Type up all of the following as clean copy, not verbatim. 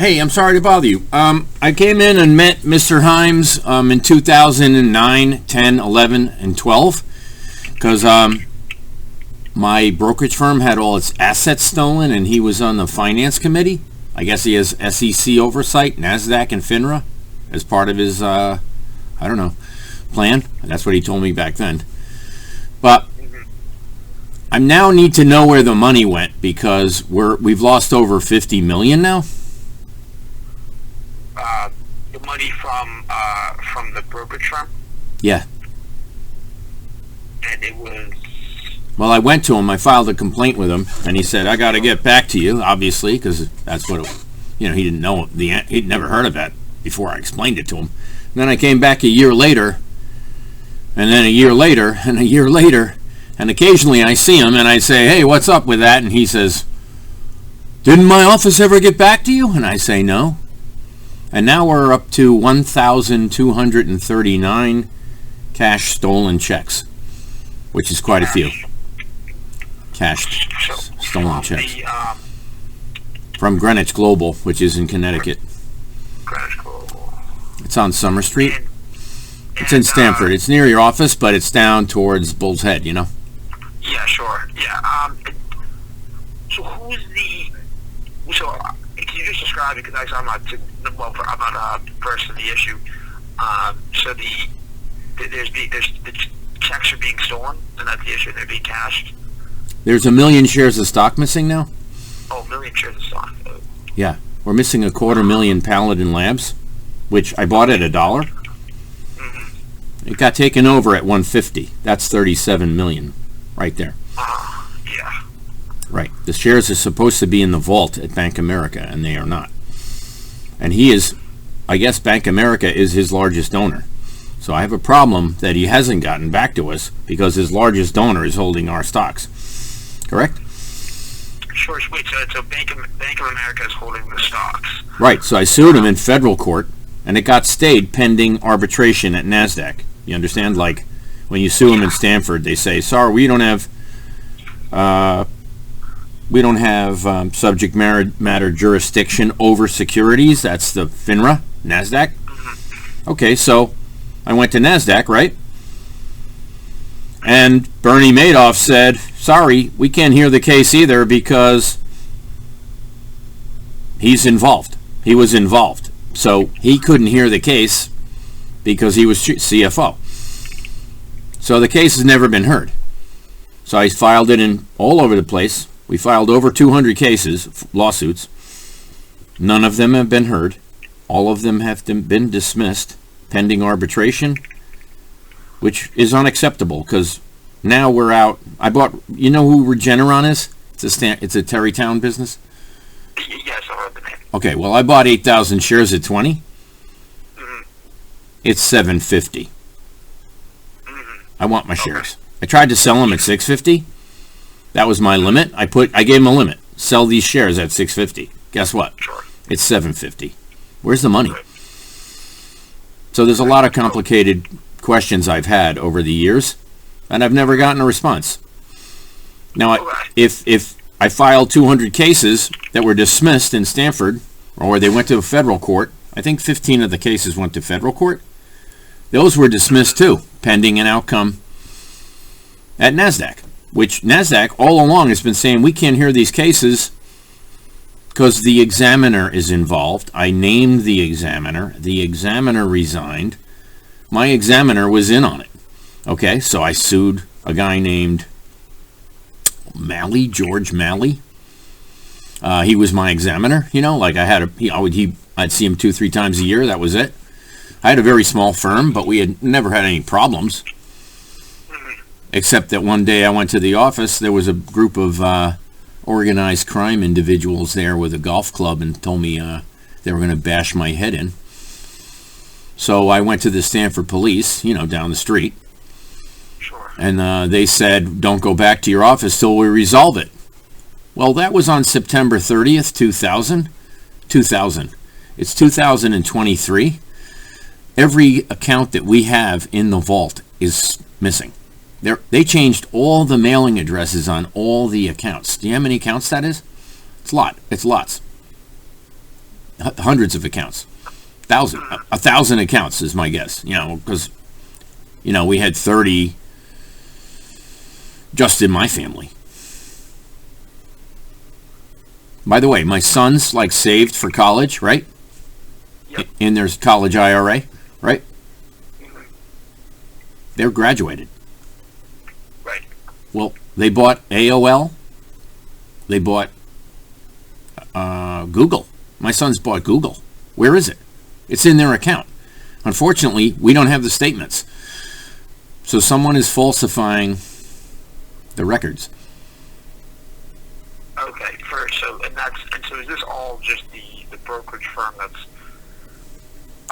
Hey, I'm sorry to bother you. I came in and met Mr. Himes in 2009, 10, 11, and 12 because my brokerage firm had all its assets stolen and he was on the finance committee. I guess he has SEC oversight, NASDAQ, and FINRA as part of his, plan. That's what he told me back then. But I now need to know where the money went because we've lost over $50 million now. The money from the brokerage firm? Yeah. And it was... Well, I went to him. I filed a complaint with him, and he said, I got to get back to you, obviously, because that's what, he didn't know. He'd never heard of that before I explained it to him. And then I came back a year later, and then a year later, and a year later, and occasionally I see him, and I say, hey, what's up with that? And he says, didn't my office ever get back to you? And I say, no. And now we're up to 1,239 cash stolen checks, which is quite a few. Cash stolen checks. From Greenwich Global, which is in Connecticut. Greenwich Global. It's on Summer Street. It's in Stamford. It's near your office, but it's down towards Bull's Head, you know? Yeah, sure. Yeah. So who's the... So... Can you just describe it? Because I'm not versed in the issue. So the checks are being stolen, and that's the issue. They're being cashed. There's 1 million shares of stock missing now. Oh, 1 million shares of stock. Yeah, we're missing 250,000 Paladin Labs, which I bought at $1. Mm-hmm. It got taken over at 150. That's 37 million, right there. Yeah. Right. The shares are supposed to be in the vault at Bank America, and they are not. And he is, I guess Bank America is his largest donor. So I have a problem that he hasn't gotten back to us because his largest donor is holding our stocks. Correct? Sure. Wait, so Bank of America is holding the stocks. Right. So I sued him in federal court, and it got stayed pending arbitration at NASDAQ. You understand? Like, when you sue him in Stamford, they say, sorry, we don't have... subject matter jurisdiction over securities. That's the FINRA, NASDAQ. Okay, so I went to NASDAQ, right? And Bernie Madoff said, sorry, we can't hear the case either because he's involved. He was involved. So he couldn't hear the case because he was CFO. So the case has never been heard. So I filed it in all over the place. We filed over 200 cases, lawsuits. None of them have been heard. All of them have been dismissed pending arbitration, which is unacceptable because now we're out. I bought, you know who Regeneron is? It's a Terrytown business. Yes, I heard the name. Okay, well, I bought 8,000 shares at 20. Mm-hmm. It's 750. Mm-hmm. I want my shares. I tried to sell them at 650. That was my limit. I gave him a limit. Sell these shares at 650. Guess what? Sure. It's 750. Where's the money? So there's a lot of complicated questions I've had over the years, and I've never gotten a response. Now, if I filed 200 cases that were dismissed in Stamford, or they went to a federal court, I think 15 of the cases went to federal court. Those were dismissed too, pending an outcome at NASDAQ. Which NASDAQ all along has been saying we can't hear these cases because the examiner is involved. I named the examiner. The examiner resigned. My examiner was in on it. Okay, so I sued a guy named George Malley. He was my examiner. You know, like I'd see him 2-3 times a year. That was it. I had a very small firm, but we had never had any problems. Except that one day I went to the office, there was a group of organized crime individuals there with a golf club and told me they were going to bash my head in. So I went to the Stamford police, down the street. Sure. And they said, don't go back to your office till we resolve it. Well, that was on September 30th, 2000. It's 2023. Every account that we have in the vault is missing. They changed all the mailing addresses on all the accounts. Do you know how many accounts that is? It's a lot. It's lots. hundreds of accounts, a thousand accounts is my guess. Because we had 30 just in my family. By the way, my son's like saved for college, right? Yep. In their college IRA, right? They're graduated. Right. Well, they bought AOL. They bought Google. My son's bought Google. Where is it? It's in their account. Unfortunately, we don't have the statements. So someone is falsifying the records. Okay. So is this all just the brokerage firm that's?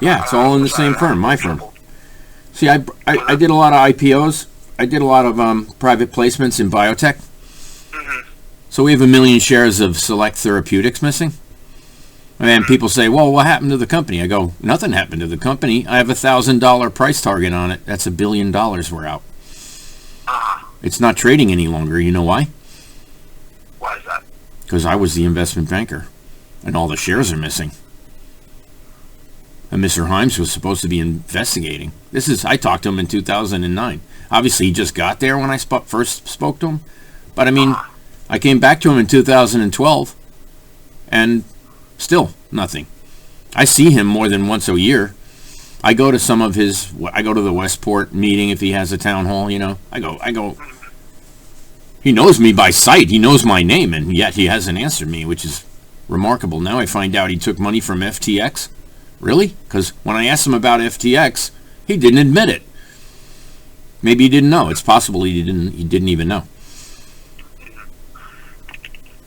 Yeah, it's all in the same firm, my firm. See, I did a lot of IPOs. I did a lot of private placements in biotech. Mm-hmm. So we have 1 million shares of Select Therapeutics missing. And people say, well, what happened to the company? I go, nothing happened to the company. I have $1,000 price target on it. That's $1 billion we're out. It's not trading any longer. You know why? Why is that? Because I was the investment banker, and all the shares are missing. And Mr. Himes was supposed to be investigating. I talked to him in 2009. Obviously, he just got there when I first spoke to him. But, I mean, I came back to him in 2012, and still nothing. I see him more than once a year. I go to I go to the Westport meeting if he has a town hall, I go. He knows me by sight. He knows my name, and yet he hasn't answered me, which is remarkable. Now I find out he took money from FTX. Really? Because when I asked him about FTX, he didn't admit it. Maybe he didn't know. It's possible he didn't even know.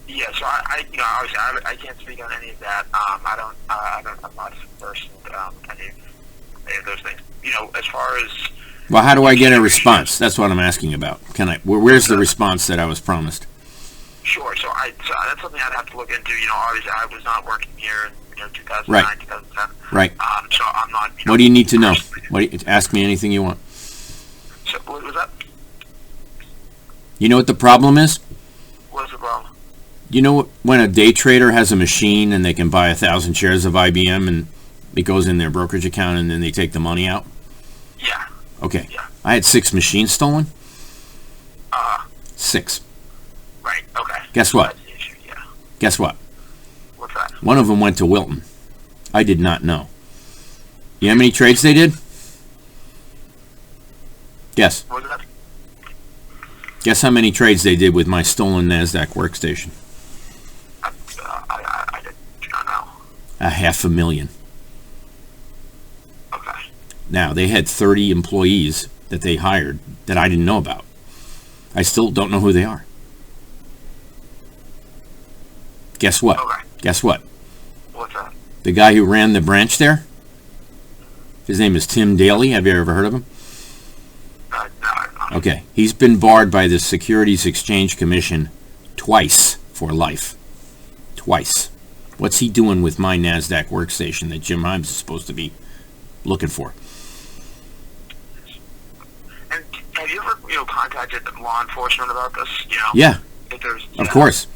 Yeah, so obviously I can't speak on any of that. I'm not versed in any of those things. As far as. Well, how do I get a response? That's what I'm asking about. Where's the response that I was promised? Sure. So that's something I'd have to look into. Obviously I was not working here in 2009, Right. 2010. Right. So I'm not. What do you need to know? Ask me anything you want. So what was that? You know what the problem is? What's the problem? You know when a day trader has a machine and they can buy 1,000 shares of IBM and it goes in their brokerage account and then they take the money out? Yeah. Okay. Yeah. I had 6 machines stolen. 6. Right. Okay. Guess what? That's the issue. Yeah. Guess what? What's that? One of them went to Wilton. I did not know. You know how many trades they did? Guess. What was that? Guess how many trades they did with my stolen NASDAQ workstation? I do not know. 500,000. Okay. Now, they had 30 employees that they hired that I didn't know about. I still don't know who they are. Guess what? Okay. Guess what? What's that? The guy who ran the branch there, his name is Tim Daly. Have you ever heard of him? No, I'm not. Okay. He's been barred by the Securities Exchange Commission twice for life. Twice. What's he doing with my NASDAQ workstation that Jim Himes is supposed to be looking for? And have you ever, contacted law enforcement about this? Yeah, If there's, of course.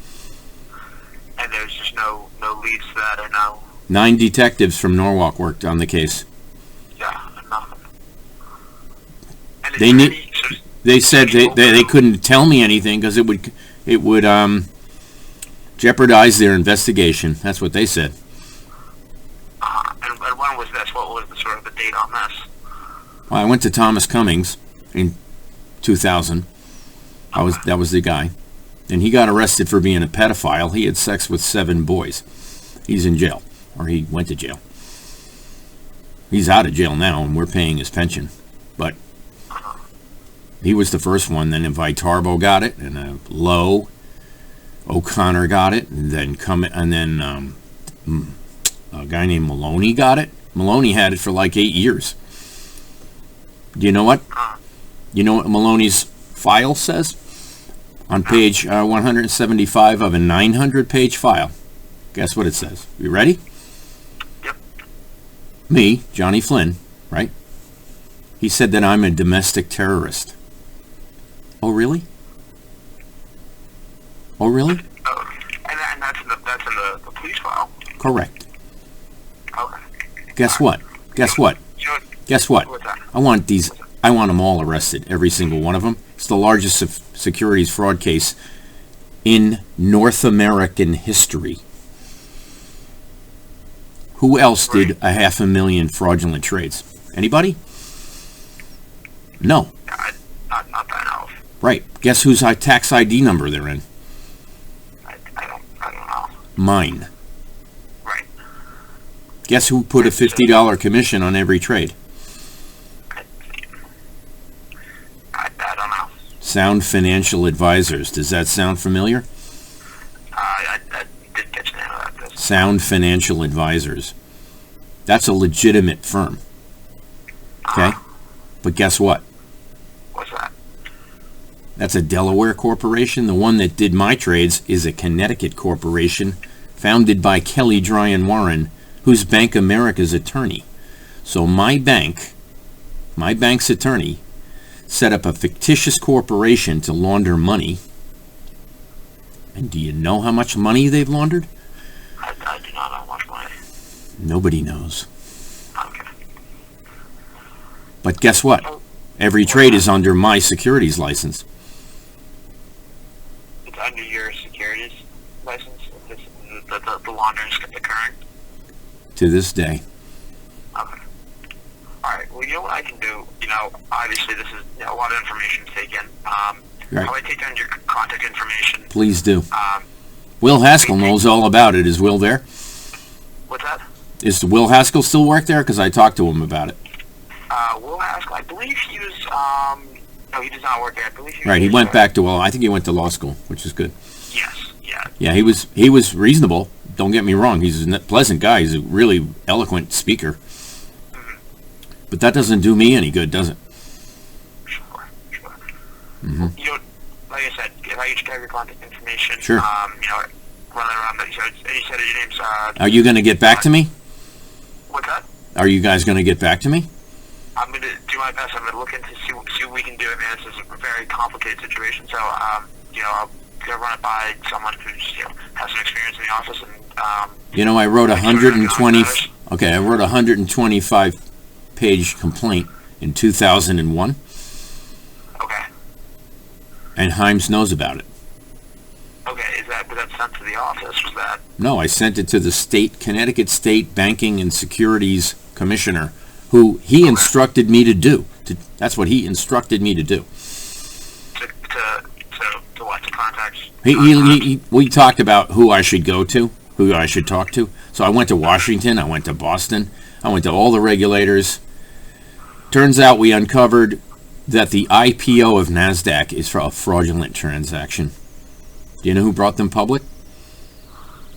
And there's just no leads to that or no. 9 detectives from Norwalk worked on the case. Yeah, nothing. And is They there need. any- They said they couldn't tell me anything because it would jeopardize their investigation. That's what they said. and when was this? What was the sort of the date on this? Well, I went to Thomas Cummings in 2000. That was the guy, and he got arrested for being a pedophile. He had sex with 7 boys. He's in jail, or he went to jail. He's out of jail now, and we're paying his pension. But he was the first one. Then Vitarbo got it, and Lowe O'Connor got it, and then a guy named Maloney got it. Maloney had it for like 8 years. Do you know what? You know what Maloney's file says? On page 175 of a 900-page file. Guess what it says? You ready? Yep. Me, Johnny Flynn, right? He said that I'm a domestic terrorist. Oh, really? Oh, really? And that's in the police file. Correct. Guess what? Guess what? You know, Guess what? what's that? I want them all arrested, every single one of them. It's the largest securities fraud case in North American history. Who else did a 500,000 fraudulent trades? Anybody? No. Not that I know of. Right. Guess whose tax ID number they're in? I don't know. Mine. Right. Guess who put a $50 commission on every trade? I don't know. Sound Financial Advisors. Does that sound familiar? I did get the name of that. Sound Financial Advisors. That's a legitimate firm. Okay? But guess what? What's that? That's a Delaware corporation. The one that did my trades is a Connecticut corporation founded by Kelly Dryan Warren, who's Bank America's attorney. So my bank's attorney, set up a fictitious corporation to launder money. And do you know how much money they've laundered? I do not know how much money. Nobody knows. Okay. But guess what? Every trade is under my securities license. It's under your securities license? The laundering's occurring? To this day. Okay. Alright, well, you know what I can do? You know, obviously this is a lot of information taken. Right. How do I take down your contact information? Please do. Will Haskell knows all about it. Is Will there? What's that? Is Will Haskell still work there? Because I talked to him about it. Will Haskell, I believe he was, no, he does not work there. I believe he Right, he was, went back to, well, I think he went to law school, which is good. Yes, yeah. Yeah, he was reasonable. Don't get me wrong. He's a pleasant guy. He's a really eloquent speaker. Mm-hmm. But that doesn't do me any good, does it? Sure. Mm-hmm. You know, like I said, if I could have your contact information, Sure. you know, running around, you said your name's, Are you going to get back to me? what's that? Are you guys going to get back to me? I'm going to do my best. I'm going to look into see what we can do. I mean, this is a very complicated situation, so, you know, I'll run it by someone who's, you know, has some experience in the office, and, You know, I wrote 120. Okay, I wrote a 125-page complaint in 2001, okay. and Himes knows about it. Okay, was that sent to the office? Was that? No, I sent it to the Connecticut State Banking and Securities Commissioner, who he instructed me to do. That's what he instructed me to do. To what? To contact? We talked about who I should go to, who I should talk to. So I went to Washington, I went to Boston, I went to all the regulators. Turns out we uncovered that the IPO of NASDAQ is for a fraudulent transaction. Do you know who brought them public?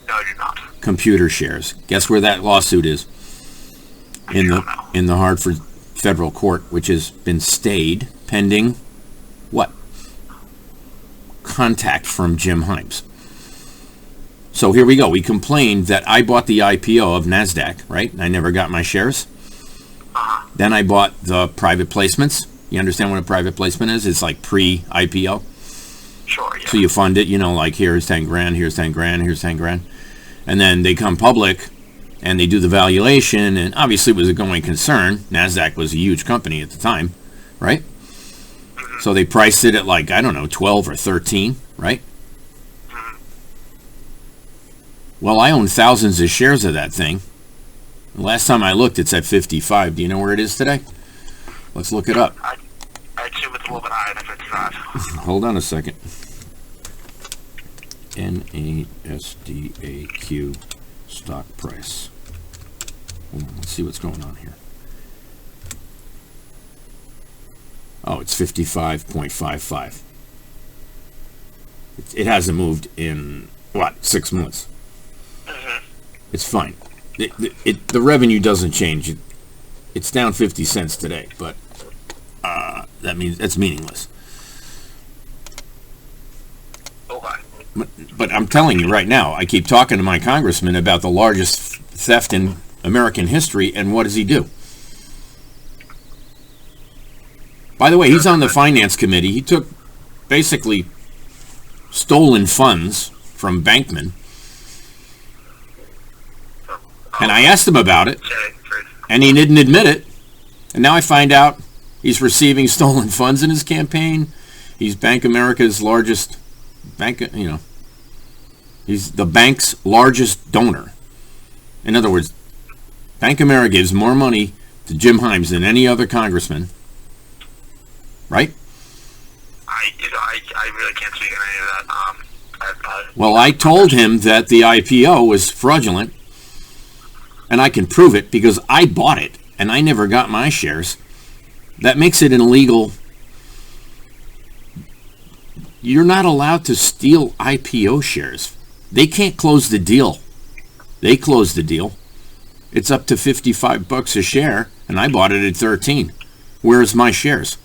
No, I do not. Computer Shares. Guess where that lawsuit is? In the Hartford Federal Court, which has been stayed pending what? Contact from Jim Himes. So here we go. We complained that I bought the IPO of NASDAQ, right? I never got my shares. Then I bought the private placements. You understand what a private placement is? It's like pre-IPO. Sure, yeah. So you fund it, you know, like here's 10 grand, here's 10 grand, here's 10 grand. And then they come public and they do the valuation, and obviously it was a going concern. NASDAQ was a huge company at the time, right? Mm-hmm. So they priced it at like, I don't know, 12 or 13, right? Mm-hmm. Well, I own thousands of shares of that thing. The last time I looked, it's at 55. Do you know where it is today? Let's look it up. I assume it's a little bit higher than 55. Hold on a second. NASDAQ stock price. Hold on, let's see what's going on here. Oh, it's 55.55. It hasn't moved in, what, 6 months? Mm-hmm. It's fine. The revenue doesn't change. It's down 50 cents today, but that means that's meaningless. Okay. But I'm telling you right now, I keep talking to my congressman about the largest theft in American history, and what does he do? By the way, he's on the finance committee. He took basically stolen funds from Bankman, and I asked him about it. And he didn't admit it. And now I find out he's receiving stolen funds in his campaign. He's Bank America's largest bank, he's the bank's largest donor. In other words, Bank America gives more money to Jim Himes than any other congressman. Right? I really can't speak on any of that. Well, I told him that the IPO was fraudulent, and I can prove it because I bought it, and I never got my shares. That makes it an illegal. You're not allowed to steal IPO shares. They can't close the deal. They closed the deal. It's up to $55 a share, and I bought it at 13. Where's my shares?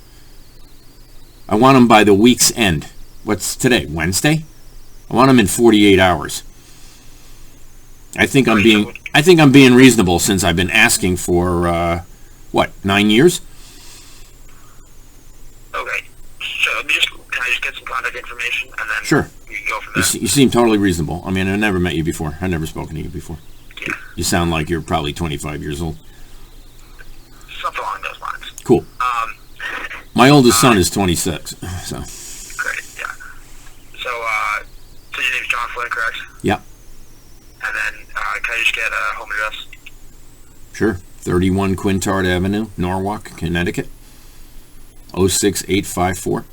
I want them by the week's end. What's today? Wednesday? I want them in 48 hours. I think I'm being reasonable since I've been asking for 9 years? Okay. So can I just get some contact information and then sure. We can go from there? You seem totally reasonable. I mean, I've never met you before. I've never spoken to you before. Yeah. You sound like you're probably 25 years old. Something along those lines. Cool. My oldest son is 26. So. Great, yeah. So your name's John Flynn, correct? Yeah. And then can I just get a home address? Sure. 31 Quintard Avenue, Norwalk, Connecticut. 06854.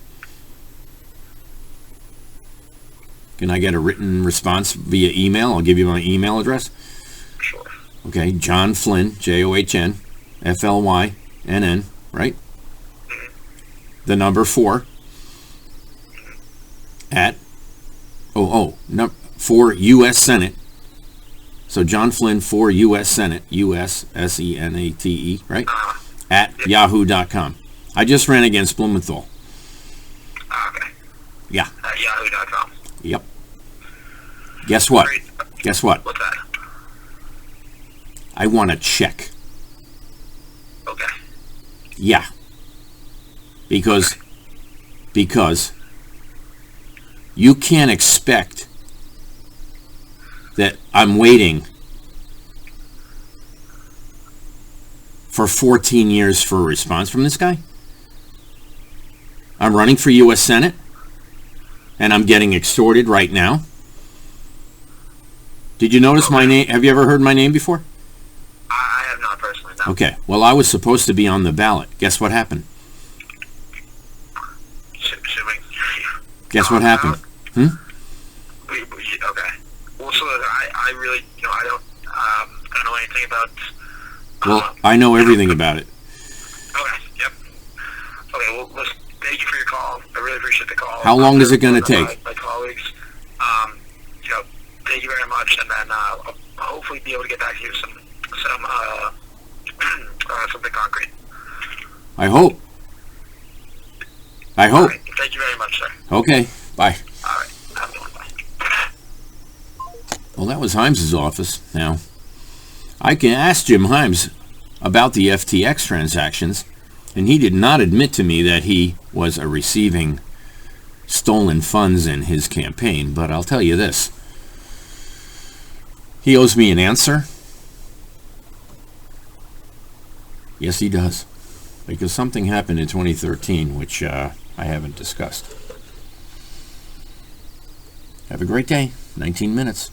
Can I get a written response via email? I'll give you my email address. Sure. Okay, John Flynn, John, Flynn, right? Mm-hmm. The number 4 at, for U.S. Senate. So John Flynn for U.S. Senate, U.S. Senate, right? At yahoo.com. I just ran against Blumenthal. Okay. Yeah. At yahoo.com. Yep. Guess what? Great. Guess what? What's that? I want a check. Okay. Yeah. Because you can't expect that I'm waiting for 14 years for a response from this guy. I'm running for U.S. Senate, and I'm getting extorted right now. Did you notice my name? Have you ever heard my name before? I have not personally, no. Okay. Well, I was supposed to be on the ballot. Guess what happened? Assuming. Guess what happened? Okay. Well, so I really, I don't know anything about. Well, I know everything about it. Okay. Yep. Okay. Well, listen, thank you for your call. I really appreciate the call. How long is it going to take? My colleagues. Thank you very much, and then I'll hopefully be able to get back to you with something concrete. I hope. All right. Thank you very much, sir. Okay. Bye. All right. Have a good one. Bye. Well, that was Himes' office. Now, I can ask Jim Himes about the FTX transactions, and he did not admit to me that he was receiving stolen funds in his campaign, but I'll tell you this. He owes me an answer. Yes, he does. Because something happened in 2013, which I haven't discussed. Have a great day. 19 minutes.